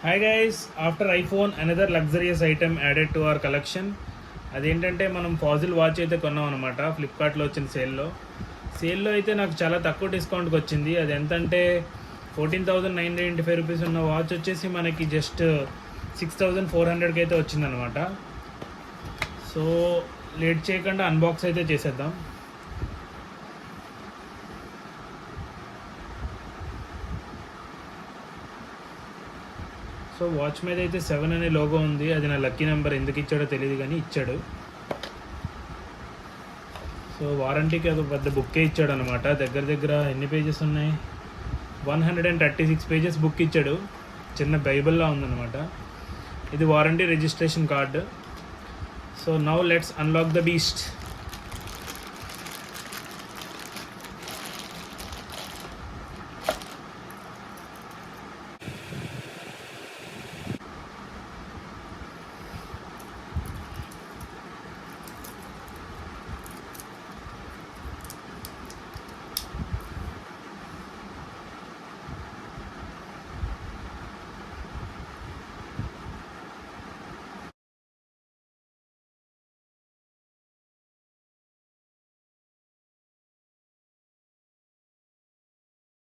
Hi guys, after iPhone another luxurious item added to our collection. అదేంటంటే మనం Faasil watch అయితే కొన్నాం అనమాట. ఫ్లిప్కార్ట్లో వచ్చిన సేల్లో అయితే నాకు చాలా తక్కువ డిస్కౌంట్కి వచ్చింది. అది ఎంతంటే 14,995 రూపీస్ ఉన్న వాచ్ వచ్చేసి మనకి జస్ట్ 6,400కి అయితే వచ్చిందనమాట. సో లేట్ చేయకుండా అన్బాక్స్ అయితే చేసేద్దాం. సో వాచ్ మీద అయితే 7 అనే లోగో ఉంది. అది నా లక్కీ నెంబర్, ఎందుకు ఇచ్చాడో తెలియదు కానీ ఇచ్చాడు. సో వారంటీకి ఒక పెద్ద బుక్కే ఇచ్చాడు అనమాట. దగ్గర ఎన్ని పేజెస్ ఉన్నాయి, 136 పేజెస్ బుక్ ఇచ్చాడు. చిన్న బైబిల్లా ఉందన్నమాట. ఇది warranty registration card. So now let's unlock the beast.